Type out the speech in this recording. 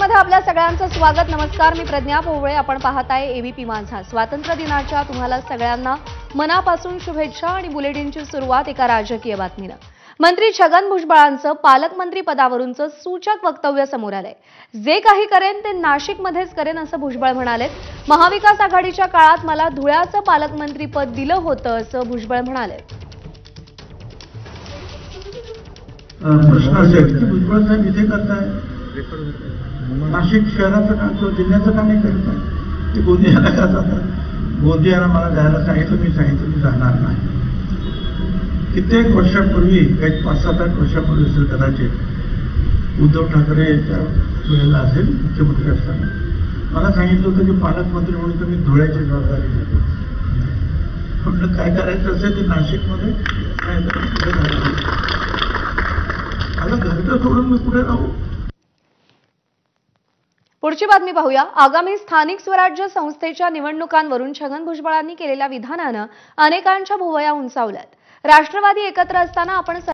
मध्ये आपल्या सगळ्यांचं स्वागत। नमस्कार, मी प्रज्ञा पोवळे। आपण पाहत आहे एबीपी माझा। स्वातंत्र्य दिनाच्या तुम्हाला सगळ्यांना मनापासून शुभेच्छा आणि बुलेटिनची सुरुवात एका राजकीय बातमीने। मंत्री छगन भुजबळांचं पालकमंत्री पदावरूनचं सूचक वक्तव्य समोर आलंय। जे काही करेन ते नाशिकमध्येच करेन असं भुजबळ म्हणाले। महाविकास आघाडीच्या काळात मला धुळ्याचं पालकमंत्री पद दिलं होतं असं भुजबळ म्हणाले। प्रश्न असेल की भुजबळ साहेब इथे करताय, नाशिक शहराचं काम किंवा जिल्ह्याचं काम नाही करत आहे, ते गोंदियाला का जातात? गोंदियाला मला जायला सांगितलं, मी सांगितलं मी जाणार नाही। कित्येक वर्षापूर्वी, काही 5-7-8 वर्षापूर्वी असेल कदाचित, उद्धव ठाकरेच्या वेळेला असेल मुख्यमंत्री असताना मला सांगितलं होतं की पालकमंत्री म्हणून तुम्ही धुळ्याची जबाबदारी घेतो। म्हटलं काय करायचं असेल ते नाशिकमध्ये, काय घरचं सोडून मी कुठे राहू? पुढची बातमी पाहूया। आगामी स्थानिक स्वराज्य संस्थेच्या निवडणुकांवरून छगन भुजबळांनी केलेल्या विधानानं अनेकांच्या भुवया उंचावल्यात। राष्ट्रवादी एकत्र असताना आपण